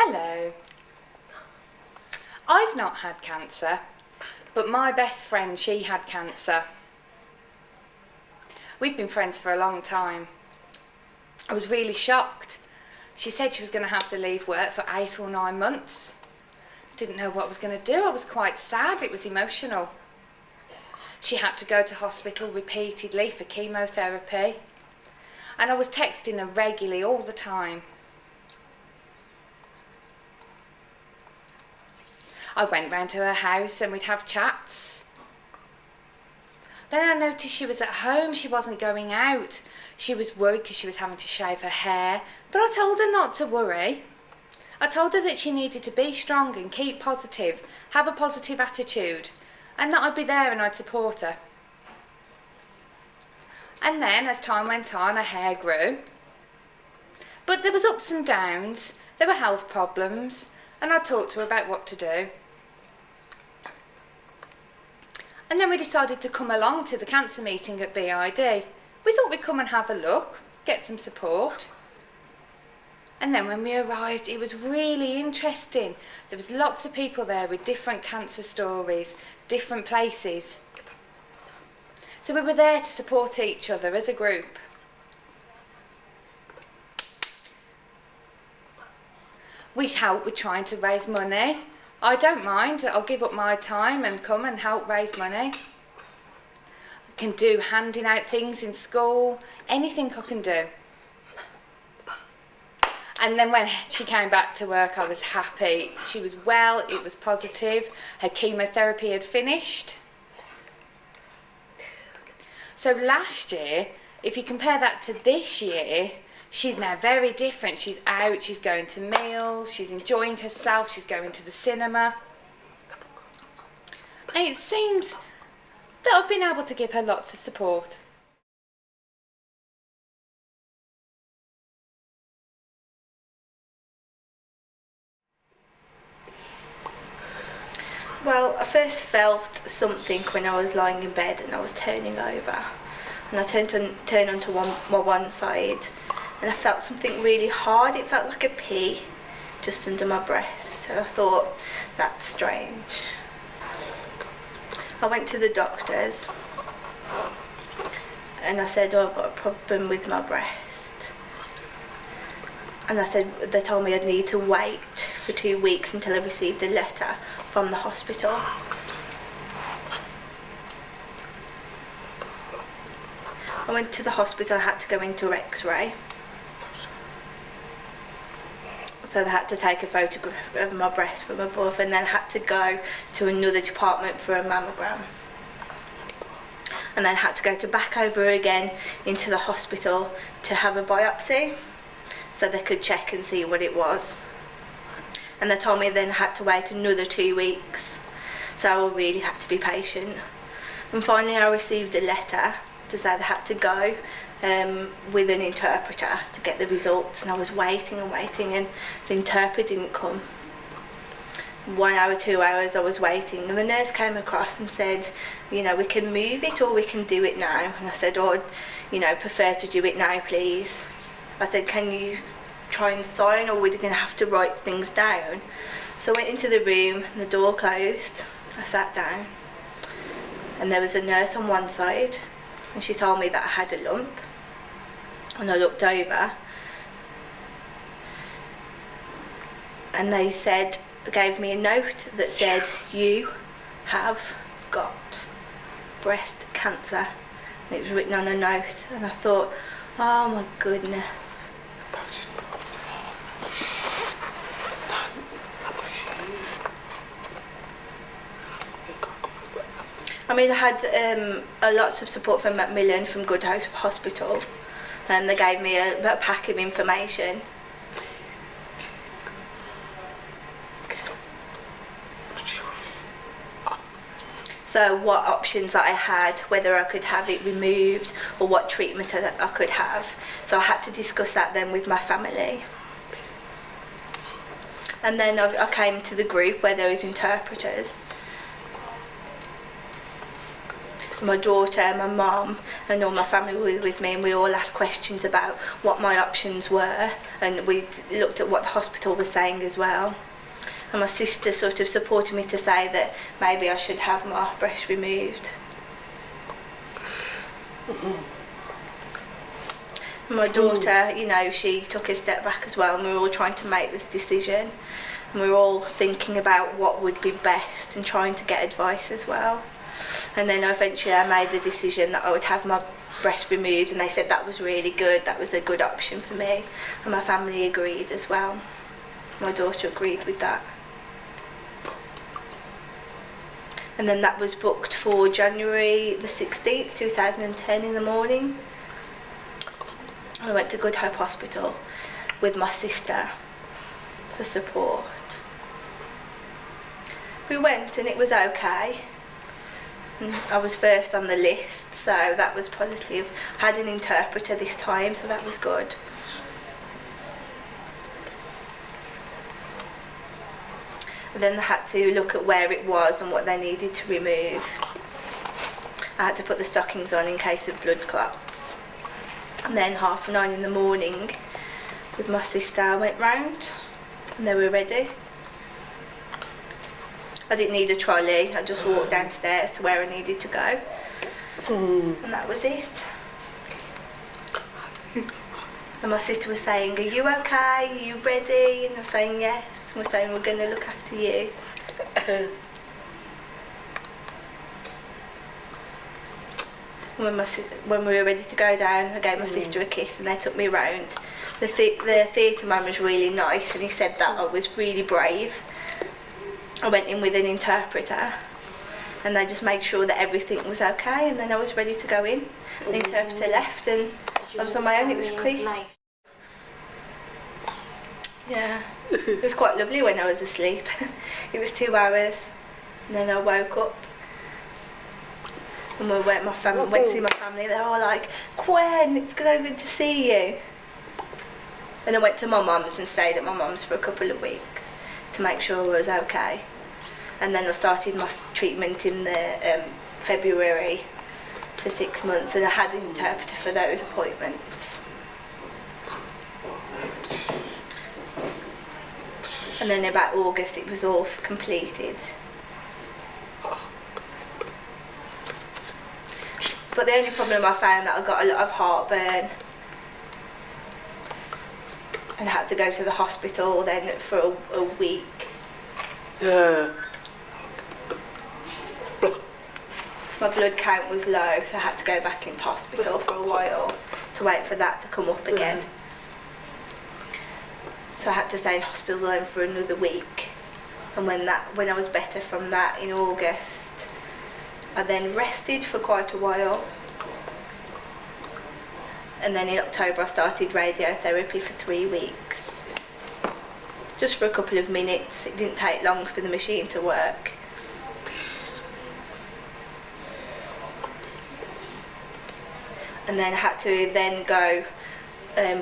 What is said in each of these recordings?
Hello. I've not had cancer, but my best friend, she had cancer. We've been friends for a long time. I was really shocked. She said she was going to have to leave work for 8 or 9 months. Didn't know what I was going to do. I was quite sad. It was emotional. She had to go to hospital repeatedly for chemotherapy, and I was texting her regularly all the time. I went round to her house and we'd have chats. Then I noticed she was at home, she wasn't going out. She was worried because she was having to shave her hair, but I told her not to worry. I told her that she needed to be strong and keep positive, have a positive attitude, and that I'd be there and I'd support her. And then as time went on, her hair grew. But there was ups and downs, there were health problems, and I talked to her about what to do. And then we decided to come along to the cancer meeting at BID. We thought we'd come and have a look, get some support. And then when we arrived, it was really interesting. There was lots of people there with different cancer stories, different places. So we were there to support each other as a group. We helped with trying to raise money. I don't mind, I'll give up my time and come and help raise money. I can do handing out things in school, anything I can do. And then when she came back to work, I was happy. She was well, it was positive, her chemotherapy had finished. So last year, if you compare that to this year, she's now very different. She's out, she's going to meals, she's enjoying herself, she's going to the cinema. And it seems that I've been able to give her lots of support. Well, I first felt something when I was lying in bed and I was turning over. And I turned onto one side, and I felt something really hard. It felt like a pea just under my breast. And I thought, that's strange. I went to the doctors and I said, oh, I've got a problem with my breast. And they told me I'd need to wait for 2 weeks until I received a letter from the hospital. I went to the hospital, I had to go into X-ray. So they had to take a photograph of my breast from above, and then had to go to another department for a mammogram. And then had to go back over again into the hospital to have a biopsy, so they could check and see what it was. And they told me then I had to wait another 2 weeks, so I really had to be patient. And finally I received a letter to say they had to go with an interpreter to get the results, and I was waiting and waiting, and the interpreter didn't come. 1 hour, 2 hours I was waiting, and the nurse came across and said, you know, we can move it or we can do it now. And I said, oh, you know, prefer to do it now, please. I said, can you try and sign, or we're going to have to write things down? So I went into the room and the door closed. I sat down and there was a nurse on one side, and she told me that I had a lump, and I looked over and they gave me a note that said, you have got breast cancer. And it was written on a note, and I thought, oh my goodness. I mean, I had a lots of support from Macmillan, from Good Hope Hospital, and they gave me a pack of information. So what options I had, whether I could have it removed or what treatment I could have. So I had to discuss that then with my family. And then I came to the group where there was interpreters. my daughter, my mum and all my family were with me, and we all asked questions about what my options were, and we looked at what the hospital was saying as well. And my sister sort of supported me to say that maybe I should have my breast removed. My daughter, you know, she took a step back as well, and we were all trying to make this decision, and we were all thinking about what would be best and trying to get advice as well. And then eventually I made the decision that I would have my breast removed, and they said that was really good, that was a good option for me, and my family agreed as well. My daughter agreed with that. And then that was booked for January the 16th, 2010 in the morning. I went to Good Hope Hospital with my sister for support. We went and it was okay. And I was first on the list, so that was positive. I had an interpreter this time, so that was good. And then they had to look at where it was and what they needed to remove. I had to put the stockings on in case of blood clots. And then 9:30 in the morning with my sister I went round and they were ready. I didn't need a trolley, I just walked downstairs to where I needed to go. And that was it. And my sister was saying, "Are you okay? Are you ready?" And I was saying yes. And we're saying, "We're going to look after you." When we were ready to go down, I gave my sister a kiss and they took me round. The theatre man was really nice and he said that I was really brave. I went in with an interpreter and they just made sure that everything was okay, and then I was ready to go in. The interpreter left and I was on my own. It was quick. Yeah, it was quite lovely when I was asleep. It was 2 hours and then I woke up. And we went to see my family. They were all like, "Gwen, it's so good to see you." And I went to my mum's and stayed at my mum's for a couple of weeks to make sure I was okay. And then I started my treatment in the February for 6 months, and I had an interpreter for those appointments. And then about August it was all completed. But the only problem I found that I got a lot of heartburn and had to go to the hospital then for a week. Yeah. My blood count was low, so I had to go back into hospital for a while to wait for that to come up again. So I had to stay in hospital then for another week. And when I was better from that in August, I then rested for quite a while. And then in October I started radiotherapy for 3 weeks. Just for a couple of minutes. It didn't take long for the machine to work. And then I had to then go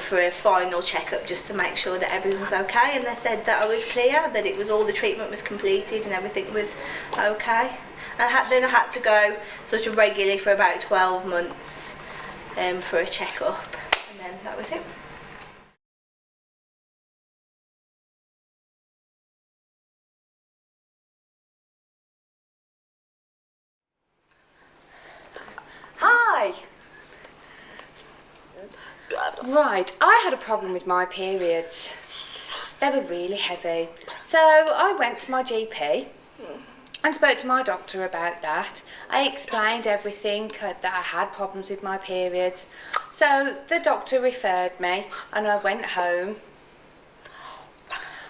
for a final checkup just to make sure that everything was okay, and they said that I was clear, that it was all the treatment was completed and everything was okay. Then I had to go sort of regularly for about 12 months for a checkup, and then that was it. Hi! Right, I had a problem with my periods. They were really heavy. So I went to my GP and spoke to my doctor about that. I explained everything, that I had problems with my periods. So the doctor referred me and I went home.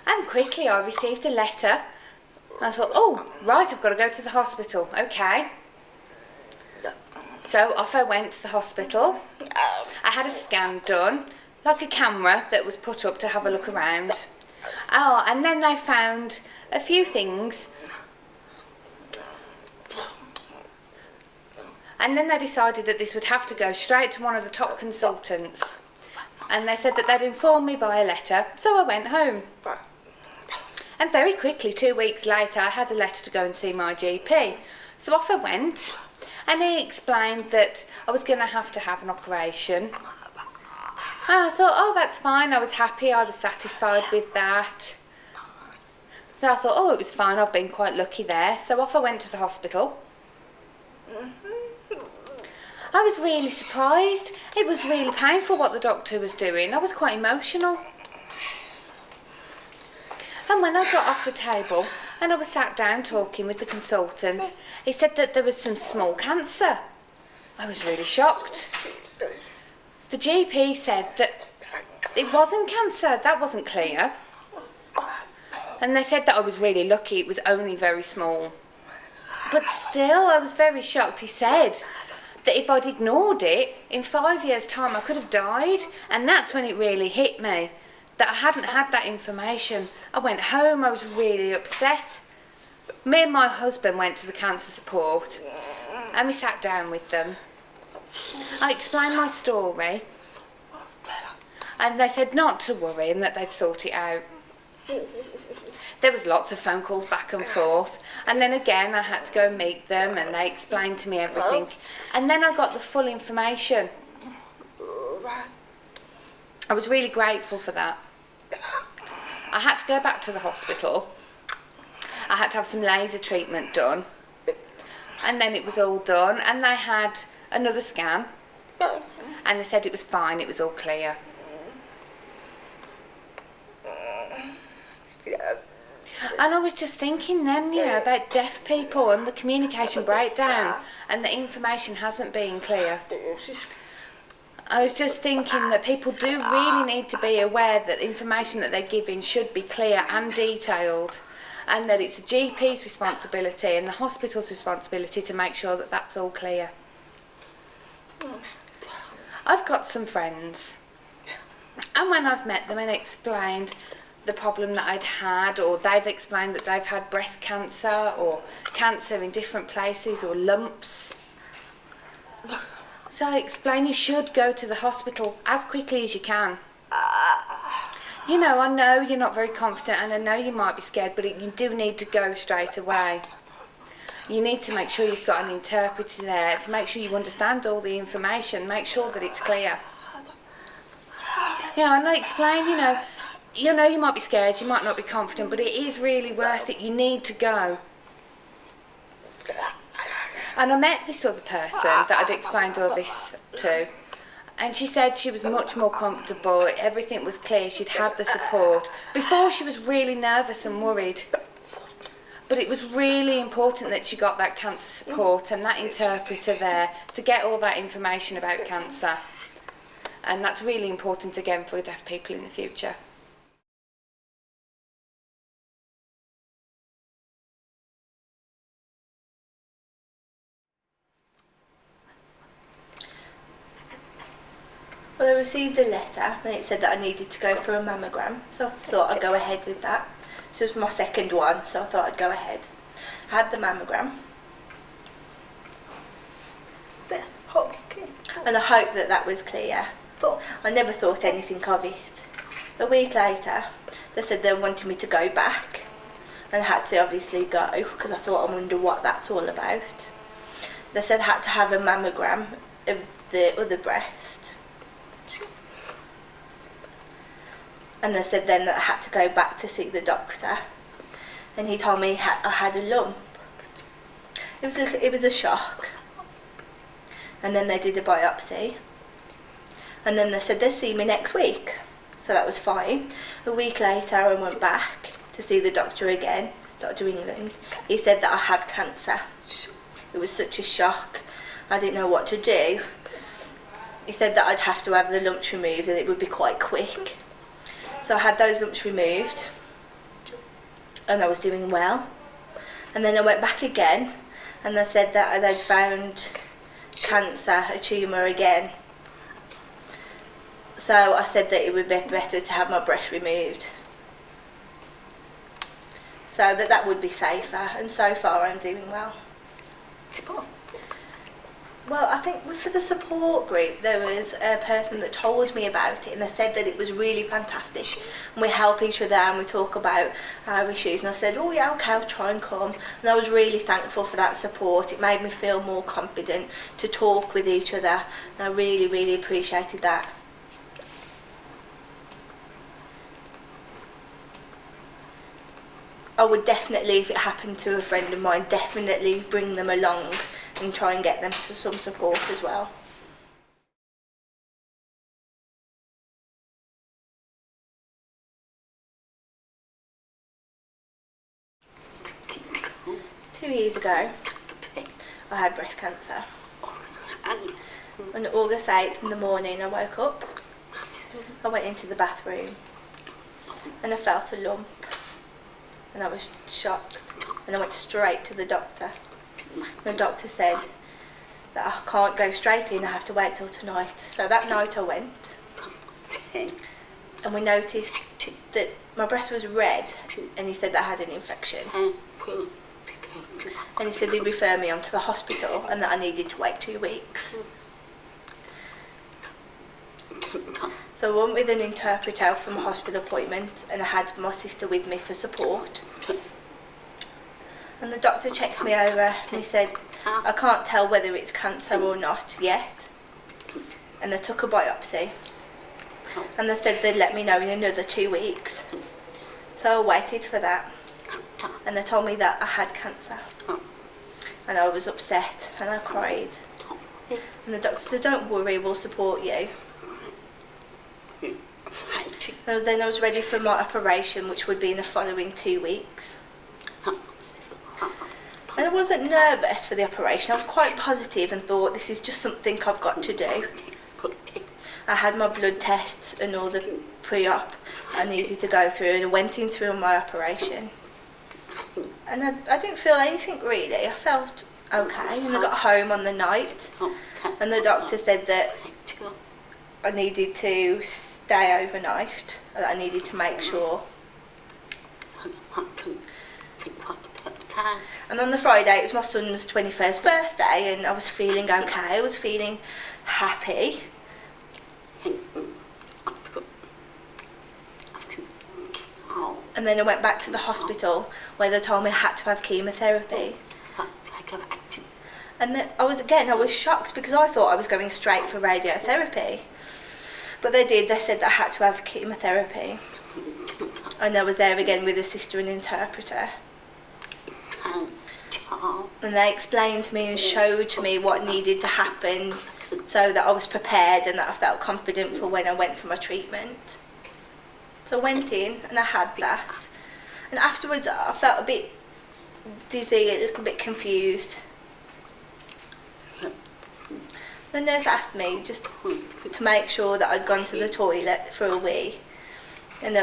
And quickly I received a letter. I thought, oh, right, I've got to go to the hospital. Okay. So off I went to the hospital. I had a scan done, like a camera that was put up to have a look around. Oh, and then they found a few things. And then they decided that this would have to go straight to one of the top consultants. And they said that they'd inform me by a letter, so I went home. And very quickly, 2 weeks later, I had a letter to go and see my GP. So off I went, and he explained that I was going to have an operation. And I thought, oh, that's fine. I was happy, I was satisfied with that. So I thought, oh, it was fine, I've been quite lucky there. So off I went to the hospital. I was really surprised. It was really painful what the doctor was doing. I was quite emotional. And when I got off the table and I was sat down talking with the consultant, he said that there was some small cancer. I was really shocked. The GP said that it wasn't cancer, that wasn't clear. And they said that I was really lucky, it was only very small. But still, I was very shocked. He said that if I'd ignored it, in 5 years' time I could have died. And that's when it really hit me, that I hadn't had that information. I went home, I was really upset. Me and my husband went to the cancer support and we sat down with them. I explained my story and they said not to worry and that they'd sort it out. There was lots of phone calls back and forth, and then again I had to go and meet them and they explained to me everything, and then I got the full information. I was really grateful for that. I had to go back to the hospital. I had to have some laser treatment done, and then it was all done, and they had another scan and they said it was fine, it was all clear. And I was just thinking then, you know, about deaf people and the communication breakdown and the information hasn't been clear. I was just thinking that people do really need to be aware that information that they're giving should be clear and detailed, and that it's the GP's responsibility and the hospital's responsibility to make sure that that's all clear. I've got some friends, and when I've met them and explained the problem that I'd had, or they've explained that they've had breast cancer or cancer in different places or lumps, so I explain you should go to the hospital as quickly as you can. You know, I know you're not very confident and I know you might be scared, but you do need to go straight away. You need to make sure you've got an interpreter there to make sure you understand all the information, make sure that it's clear. Yeah, and I explain, you know you might be scared, you might not be confident, but it is really worth it. You need to go. And I met this other person that I'd explained all this to, and she said she was much more comfortable, everything was clear, she'd had the support. Before she was really nervous and worried, but it was really important that she got that cancer support and that interpreter there to get all that information about cancer. And that's really important again for deaf people in the future. Well, I received a letter and it said that I needed to go for a mammogram, so I thought I'd go ahead with that. This was my second one, so I thought I'd go ahead. I had the mammogram. There. Okay. And I hoped that that was clear. I never thought anything of it. A week later, they said they wanted me to go back, and I had to obviously go because I thought, I wonder what that's all about. They said I had to have a mammogram of the other breast. And they said then that I had to go back to see the doctor, and he told me I had a lump. It was a shock. And then they did a biopsy, and then they said they'd see me next week, so that was fine. A week later I went back to see the doctor again, Dr. England. He said that I had cancer. It was such a shock, I didn't know what to do. He said that I'd have to have the lumps removed and it would be quite quick. So I had those lumps removed and I was doing well. And then I went back again and they said that they'd found cancer, a tumour again. So I said that it would be better to have my breast removed, so that would be safer, and so far I'm doing well. Well, I think for the support group, there was a person that told me about it, and they said that it was really fantastic. And we help each other and we talk about our issues. And I said, oh yeah, okay, I'll try and come. And I was really thankful for that support. It made me feel more confident to talk with each other. And I really, really appreciated that. I would definitely, if it happened to a friend of mine, definitely bring them along and try and get them some support as well. Two years ago, I had breast cancer. On August 8th in the morning, I woke up, I went into the bathroom and I felt a lump and I was shocked, and I went straight to the doctor. The doctor said that I can't go straight in, I have to wait till tonight. So that night I went and we noticed that my breast was red, and he said that I had an infection. And he said he'd refer me on to the hospital and that I needed to wait 2 weeks. So I went with an interpreter from a hospital appointment, and I had my sister with me for support. And the doctor checked me over and he said, I can't tell whether it's cancer or not yet. And they took a biopsy. And they said they'd let me know in another 2 weeks. So I waited for that. And they told me that I had cancer. And I was upset and I cried. And the doctor said, don't worry, we'll support you. So then I was ready for my operation, which would be in the following 2 weeks. And I wasn't nervous for the operation. I was quite positive and thought, this is just something I've got to do. I had my blood tests and all the pre-op I needed to go through, and I went in through my operation. And I didn't feel anything really. I felt okay, and I got home on the night, and the doctor said that I needed to stay overnight, that I needed to make sure. And on the Friday, it was my son's 21st birthday, and I was feeling okay, I was feeling happy. And then I went back to the hospital where they told me I had to have chemotherapy. And then I was shocked because I thought I was going straight for radiotherapy. But they said that I had to have chemotherapy. And I was there again with a sister and interpreter. And they explained to me and showed to me what needed to happen so that I was prepared and that I felt confident for when I went for my treatment. So I went in and I had that. And afterwards I felt a bit dizzy, a little bit confused. The nurse asked me just to make sure that I'd gone to the toilet for a wee. And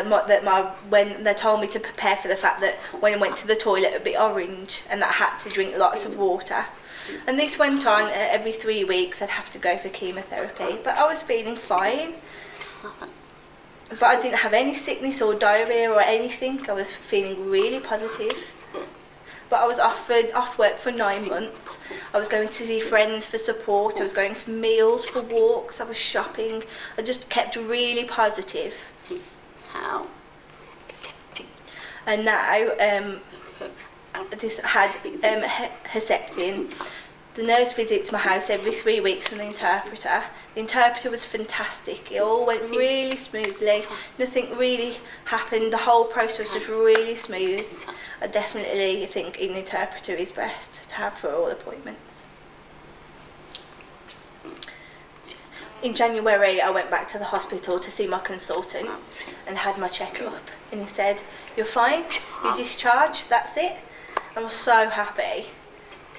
when they told me to prepare for the fact that when I went to the toilet it would be orange and that I had to drink lots of water. And this went on every 3 weeks. I'd have to go for chemotherapy, but I was feeling fine. But I didn't have any sickness or diarrhea or anything. I was feeling really positive. But I was off work for 9 months. I was going to see friends for support. I was going for meals, for walks. I was shopping. I just kept really positive. And now I just had Herceptin. The nurse visits my house every 3 weeks and the interpreter. The interpreter was fantastic. It all went really smoothly. Nothing really happened. The whole process was really smooth. I definitely think an interpreter is best to have for all appointments. In January I went back to the hospital to see my consultant and had my checkup, and he said, you're fine, you're discharged, that's it. I was so happy.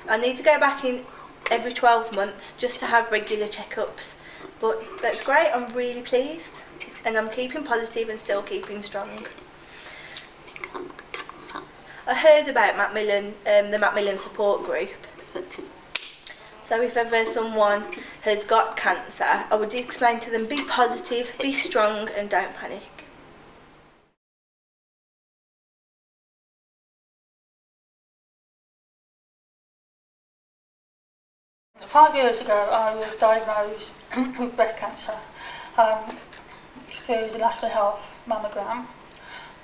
I need to go back in every 12 months just to have regular checkups, but that's great. I'm really pleased, and I'm keeping positive and still keeping strong. I heard about Macmillan, the Macmillan support group. So if ever someone has got cancer, I would explain to them, be positive, be strong, and don't panic. 5 years ago, I was diagnosed with breast cancer through the National Health mammogram.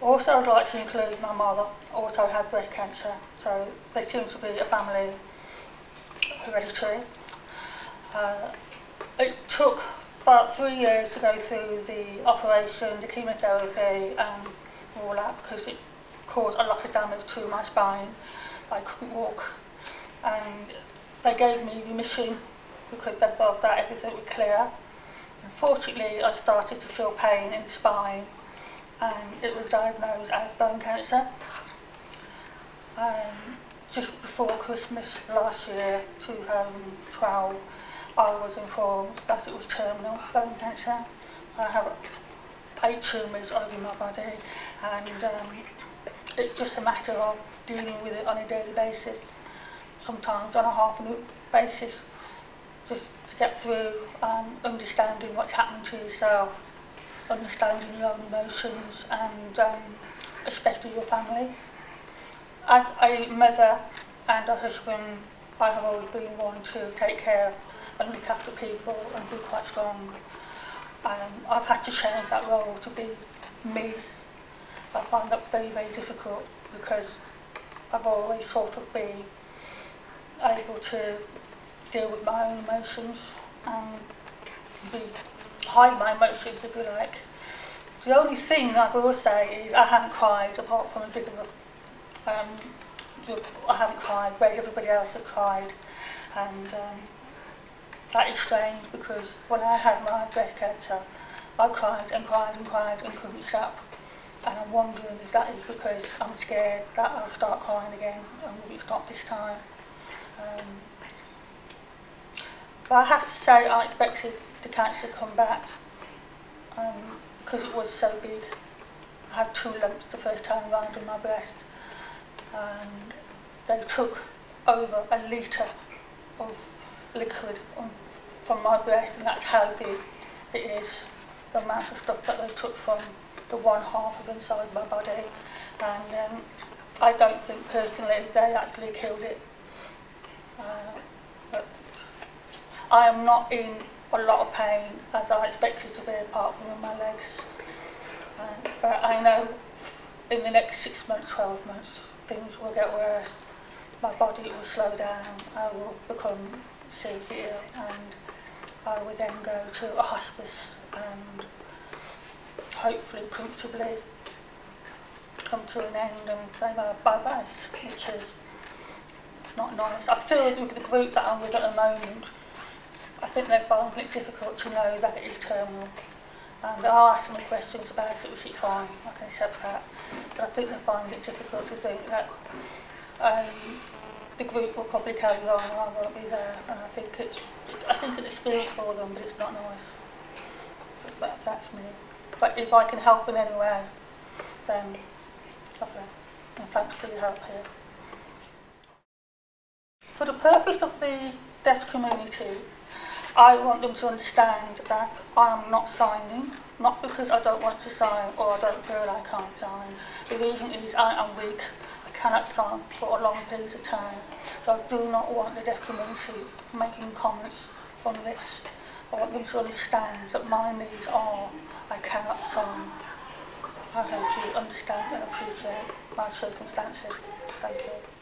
Also, I'd like to include my mother also had breast cancer, so they seem to be a family hereditary. It took about 3 years to go through the operation, the chemotherapy and all that, because it caused a lot of damage to my spine. I couldn't walk, and they gave me remission because they felt that everything would clear. Unfortunately, I started to feel pain in the spine, and it was diagnosed as bone cancer. Just before Christmas last year, 2012, I was informed that it was terminal bone cancer. I have 8 tumours over my body, and it's just a matter of dealing with it on a daily basis, sometimes on a half-an-hour basis, just to get through understanding what's happening to yourself, understanding your own emotions, and especially your family. As a mother and a husband, I have always been one to take care and look after people and be quite strong. I've had to change that role to be me. I find that very, very difficult because I've always sort of been able to deal with my own emotions and hide my emotions, if you like. The only thing I will say is I haven't cried, apart from a bit of I haven't cried, whereas everybody else has cried, and that is strange because when I had my breast cancer, I cried and cried and cried and couldn't stop, and I'm wondering if that is because I'm scared that I'll start crying again and will it stop this time. But I have to say I expected the cancer to come back because it was so big. I had 2 lumps the first time round in my breast, and they took over a litre of liquid from my breast, and that's how big it is, the amount of stuff that they took from the one half of inside my body. And I don't think personally they actually killed it. But I am not in a lot of pain as I expected to be, apart from in my legs. But I know in the next 6 months, 12 months, things will get worse. My body will slow down, I will become seriously ill, and I will then go to a hospice and hopefully comfortably come to an end and say my bye-byes, which is not nice. I feel with the group that I'm with at the moment, I think they're finding it difficult to know that it is terminal. And I asked them questions about it, which is fine, I can accept that. But I think they're finding it difficult to think that the group will probably carry on and I won't be there. And I think it's an experience for them, but it's not nice. That's me. But if I can help in any way, then lovely. And thanks for your help here. For the purpose of the deaf community, I want them to understand that I am not signing, not because I don't want to sign or I don't feel I can't sign. The reason is I am weak. I cannot sign for a long period of time. So I do not want the deaf community making comments from this. I want them to understand that my needs are I cannot sign. I hope you understand and appreciate my circumstances. Thank you.